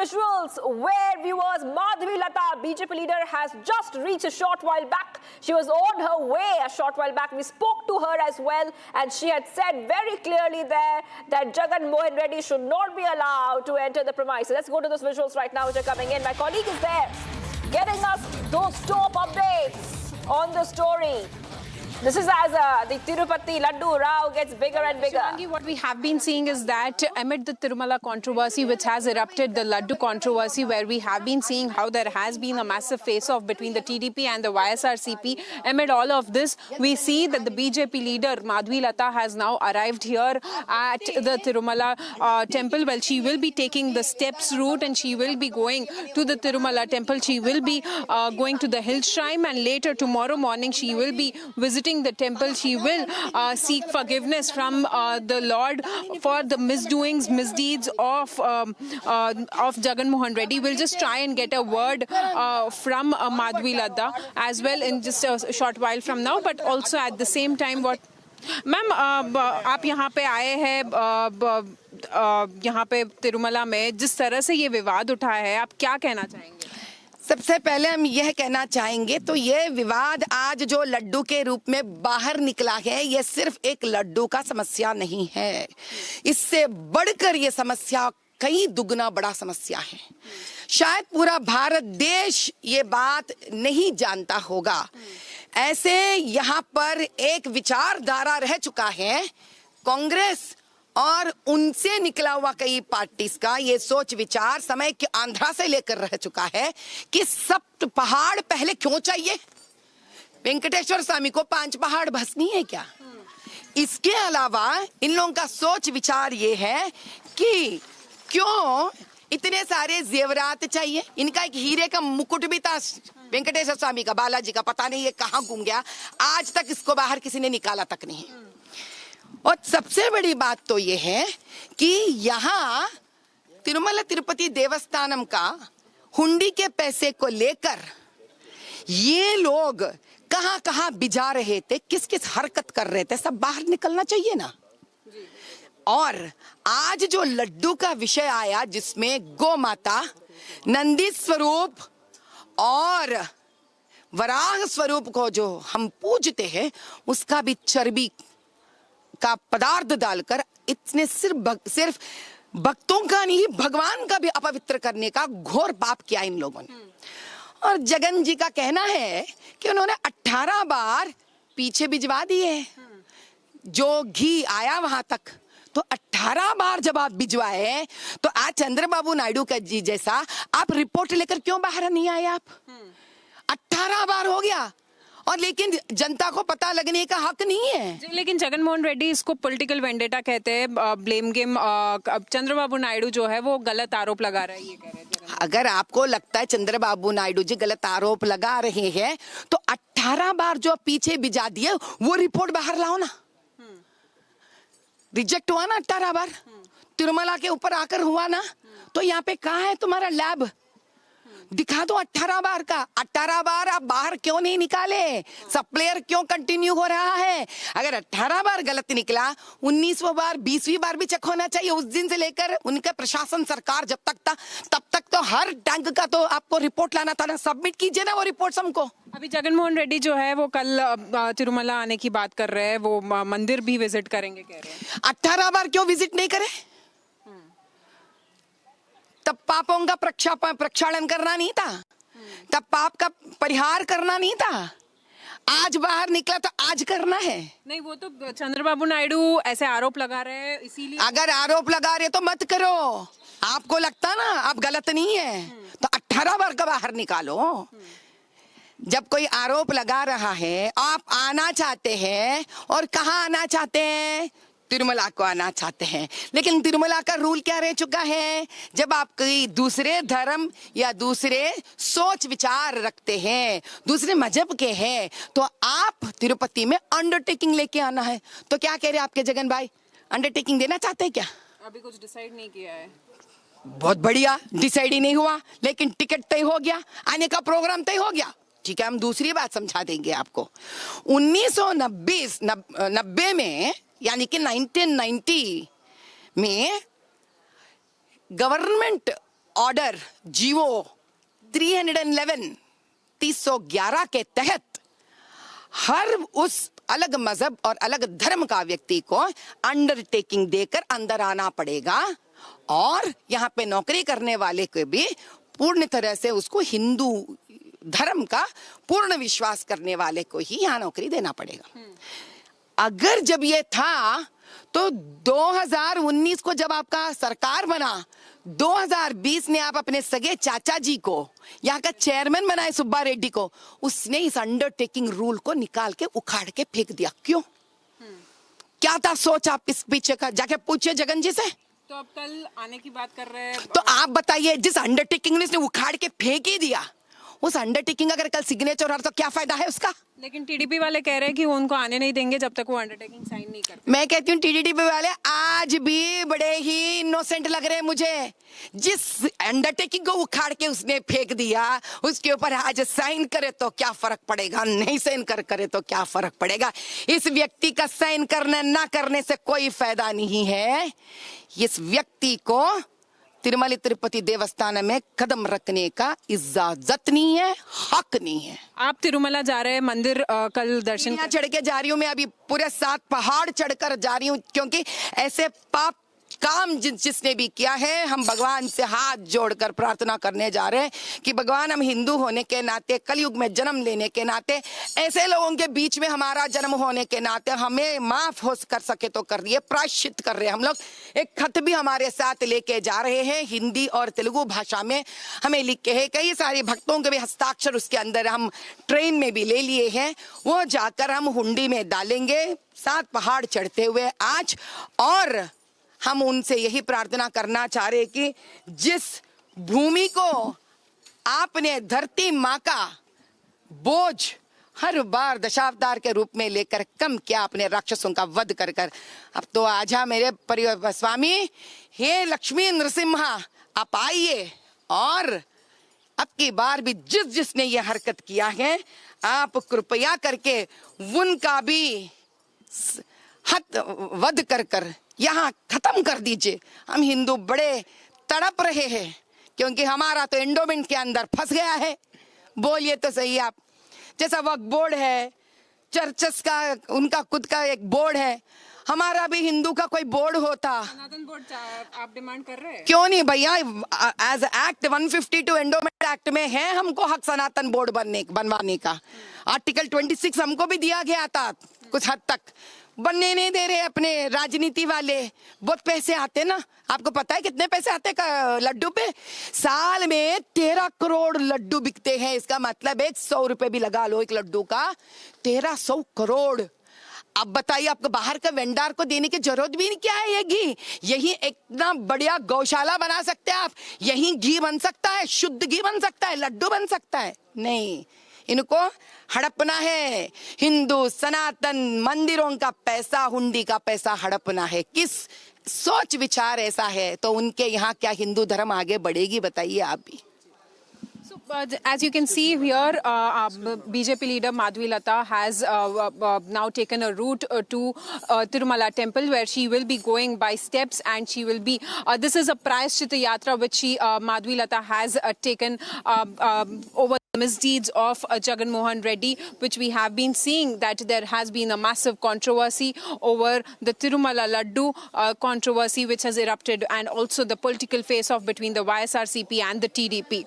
visuals where viewers Madhvi Lata, BJP leader, has just reached a short while back. She was on her way a short while back. We spoke to her as well, and she had said very clearly there that Jagan Mohan Reddy should not be allowed to enter the premises. Let's go to those visuals right now which are coming in. My colleague is there getting us those top updates on the story. This is as the Tirupati Laddu Rao gets bigger and bigger. Shivangi, what we have been seeing is that amid the Tirumala controversy which has erupted, the Laddu controversy, where we have been seeing how there has been a massive face-off between the TDP and the YSRCP. Amid all of this, we see that the BJP leader Madhvi Lata has now arrived here at the Tirumala temple. Well, she will be taking the steps route and she will be going to the Tirumala temple. She will be going to the hill shrine, and later tomorrow morning she will be visiting the temple. She will seek forgiveness from the Lord for the misdoings, misdeeds of Jagan Mohan Reddy. We'll just try and get a word from Madhvi Lata as well in just a short while from now, but also at the same time what ma'am आप यहाँ पे आए हैं यहाँ पे तिरुमला में, जिस तरह से ये विवाद उठा है, आप क्या कहना चाहेंगे? सबसे पहले हम यह कहना चाहेंगे तो ये विवाद आज जो लड्डू के रूप में बाहर निकला है, ये सिर्फ एक लड्डू का समस्या नहीं है, इससे बढ़कर ये समस्या कई दुगना बड़ा समस्या है। शायद पूरा भारत देश ये बात नहीं जानता होगा। ऐसे यहाँ पर एक विचारधारा रह चुका है कांग्रेस और उनसे निकला हुआ कई पार्टीज का ये सोच विचार समय के आंध्रा से लेकर रह चुका है कि सप्त पहाड़ पहले क्यों चाहिए? वेंकटेश्वर स्वामी को 5 पहाड़ बस नहीं है क्या? इसके अलावा इन लोगों का सोच विचार ये है कि क्यों इतने सारे जेवरात चाहिए? इनका एक हीरे का मुकुट भी था वेंकटेश्वर स्वामी का, बालाजी का, पता नहीं ये कहाँ गुम गया, आज तक इसको बाहर किसी ने निकाला तक नहीं। और सबसे बड़ी बात तो ये है कि यहाँ तिरुमला तिरुपति देवस्थानम का हुंडी के पैसे को लेकर ये लोग कहाँ कहाँ बिजा रहे थे, किस किस हरकत कर रहे थे, सब बाहर निकलना चाहिए ना। और आज जो लड्डू का विषय आया जिसमें गौ माता, नंदी स्वरूप और वराह स्वरूप को जो हम पूजते हैं उसका भी चर्बी का पदार्थ डालकर इतने सिर्फ भक्तों का नहीं भगवान का भी अपवित्र करने का घोर पाप किया इन लोगों ने। और जगन जी का कहना है कि उन्होंने 18 बार पीछे भिजवा दिए जो घी आया वहां तक, तो 18 बार जब आप भिजवाए तो आज चंद्रबाबू नायडू का जी जैसा आप रिपोर्ट लेकर क्यों बाहर नहीं आए? आप 18 बार हो गया और लेकिन जनता को पता लगने का हक नहीं है। लेकिन जगन मोहन रेड्डी इसको पॉलिटिकल वेंडेटा कहते हैं, ब्लेम गेम। चंद्रबाबू नायडू जो है वो गलत आरोप लगा रहा है, ये कह रहे हैं। अगर आपको लगता है चंद्रबाबू नायडू जी गलत आरोप लगा रहे हैं तो 18 बार जो पीछे भिजा दिए वो रिपोर्ट बाहर लाओ ना। रिजेक्ट हुआ ना 18 बार, तिरुमला के ऊपर आकर हुआ ना, तो यहाँ पे कहाँ है तुम्हारा लैब? दिखा दो 18 बार का। 18 बार आप बाहर क्यों नहीं निकाले? सप्लायर क्यों कंटिन्यू हो रहा है? अगर 18 बार गलत निकला, 19वां बार 20वीं बार भी चेक होना चाहिए। उस दिन से लेकर उनका प्रशासन सरकार जब तक था तब तक तो हर टैंक का तो आपको रिपोर्ट लाना था ना, सबमिट कीजिए ना वो रिपोर्ट हमको। अभी जगन मोहन रेड्डी जो है वो कल तिरुमला आने की बात कर रहे हैं, वो मंदिर भी विजिट करेंगे कह रहे हैं। 18 बार क्यों विजिट नहीं करे? तब पापों का प्रक्षालन करना नहीं था, तब पाप का परिहार करना नहीं था। आज बाहर निकला तो आज करना है। नहीं, वो तो चंद्रबाबू नायडू ऐसे आरोप लगा रहे हैं, इसीलिए। अगर आरोप लगा रहे तो मत करो। आपको लगता ना आप गलत नहीं है तो 18 बार का बाहर निकालो। जब कोई आरोप लगा रहा है, आप आना चाहते हैं और कहाँ आना चाहते हैं? तिरुमला को आना चाहते हैं, लेकिन तिरुमला का रूल क्या रह चुका है? जब आप कोई दूसरे धर्म या दूसरे सोच विचार रखते हैं, दूसरे मजहब के हैं, तो आप तिरुपति में अंडरटेकिंग लेके आना है। तो क्या कह रहे हैं आपके जगन भाई, अंडरटेकिंग देना चाहते हैं क्या? अभी कुछ डिसाइड नहीं किया है। बहुत बढ़िया, डिसाइड ही नहीं हुआ लेकिन टिकट तय हो गया, आने का प्रोग्राम तय हो गया। ठीक है, हम दूसरी बात समझा देंगे आपको। 1990 में यानी कि 1990 में गवर्नमेंट ऑर्डर जीवो 311 के तहत हर उस अलग मजहब और अलग धर्म का व्यक्ति को अंडरटेकिंग देकर अंदर आना पड़ेगा और यहाँ पे नौकरी करने वाले को भी पूर्ण तरह से उसको हिंदू धर्म का पूर्ण विश्वास करने वाले को ही यहाँ नौकरी देना पड़ेगा। अगर जब ये था तो 2019 को जब आपका सरकार बना, 2020 में आप अपने सगे चाचा जी को यहाँ का चेयरमैन बनाए सुब्बा रेड्डी को, उसने इस अंडरटेकिंग रूल को निकाल के उखाड़ के फेंक दिया। क्यों? क्या था सोच आप इस पीछे का? जाके पूछिए जगन जी से। तो अब कल आने की बात कर रहे हैं। तो आप बताइए, जिस अंडरटेकिंग ने उसने उखाड़ के फेंक ही दिया, उस अंडरटेकिंग अगर कल सिग्नेचर हो तो क्या फायदा है उसका? लेकिन टीडीपी वाले कह रहे हैं कि वो उनको आने नहीं देंगे जब तक वो अंडरटेकिंग साइन नहीं करते। मैं कहती हूँ टीडीपी वाले आज भी बड़े ही इनोसेंट लग रहे हैं मुझे। जिस अंडरटेकिंग को उखाड़ के उसने फेंक दिया, उसके ऊपर आज साइन करे तो क्या फर्क पड़ेगा, नहीं साइन करे तो क्या फर्क पड़ेगा? इस व्यक्ति का साइन करने ना करने से कोई फायदा नहीं है। इस व्यक्ति को तिरुमला तिरुपति देवस्थान में कदम रखने का इजाजत नहीं है, हक नहीं है। आप तिरुमला जा रहे हैं मंदिर कल दर्शन यहाँ चढ़ के जा रही हूँ मैं, अभी पूरे 7 पहाड़ चढ़कर जा रही हूँ, क्योंकि ऐसे पाप काम जिसने भी किया है, हम भगवान से हाथ जोड़कर प्रार्थना करने जा रहे हैं कि भगवान, हम हिंदू होने के नाते, कलयुग में जन्म लेने के नाते, ऐसे लोगों के बीच में हमारा जन्म होने के नाते हमें माफ हो कर सके तो कर दिए, प्रायश्चित कर रहे हैं हम लोग। एक खत भी हमारे साथ लेके जा रहे हैं, हिंदी और तेलुगु भाषा में हमें लिख के है। कई सारे भक्तों के भी हस्ताक्षर उसके अंदर हम ट्रेन में भी ले लिए हैं, वो जाकर हम हुंडी में डालेंगे 7 पहाड़ चढ़ते हुए आज। और हम उनसे यही प्रार्थना करना चाह रहे कि जिस भूमि को आपने धरती माँ का बोझ हर बार दशावतार के रूप में लेकर कम किया, अपने राक्षसों का वध कर कर, अब तो आजा मेरे परिवार स्वामी, हे लक्ष्मी नरसिम्हा, आप आइए और अब की बार भी जिसने ये हरकत किया है, आप कृपया करके उनका भी हद वध कर कर यहाँ खत्म कर दीजिए। हम हिंदू बड़े तड़प रहे हैं क्योंकि हमारा तो एंडोमेंट के अंदर फंस गया है। बोलिए तो सही आप, जैसा वक्फ बोर्ड है, चर्चेस का उनका खुद का एक बोर्ड है, हमारा भी हिंदू का कोई बोर्ड होता। सनातन बोर्ड आप डिमांड कर रहे हैं? क्यों नहीं भैया, एज एक्ट 152 एंडोमेंट एक्ट में है हमको हक सनातन बोर्ड बनवाने का। आर्टिकल 26 हमको भी दिया गया था, कुछ हद तक बनने नहीं दे रहे अपने राजनीति वाले। बहुत पैसे आते ना, आपको पता है कितने पैसे आते लड्डू पे? साल में 13 करोड़ लड्डू बिकते हैं। इसका मतलब 100 रुपए भी लगा लो एक लड्डू का, 1300 करोड़। अब बताइए, आपको बाहर का वेंडर को देने की जरूरत भी नहीं, क्या है ये घी? यही इतना बढ़िया गौशाला बना सकते हैं आप, यही घी बन सकता है, शुद्ध घी बन सकता है, लड्डू बन सकता है। नहीं, इनको हड़पना है। हिंदू सनातन मंदिरों का पैसा, हुंडी का पैसा हड़पना है। किस सोच विचार ऐसा है तो उनके यहाँ क्या हिंदू धर्म आगे बढ़ेगी? बताइए आप भी। So, as you can see here, BJP leader Madhvi Lata has now taken a route to Tirumala temple, where she will be going by steps, and she will be. This is a Prayashchita Yatra which Madhvi Lata has taken over the misdeeds of Jagan Mohan Reddy, which we have been seeing that there has been a massive controversy over the Tirumala Laddu controversy which has erupted, and also the political face-off between the YSRCP and the TDP.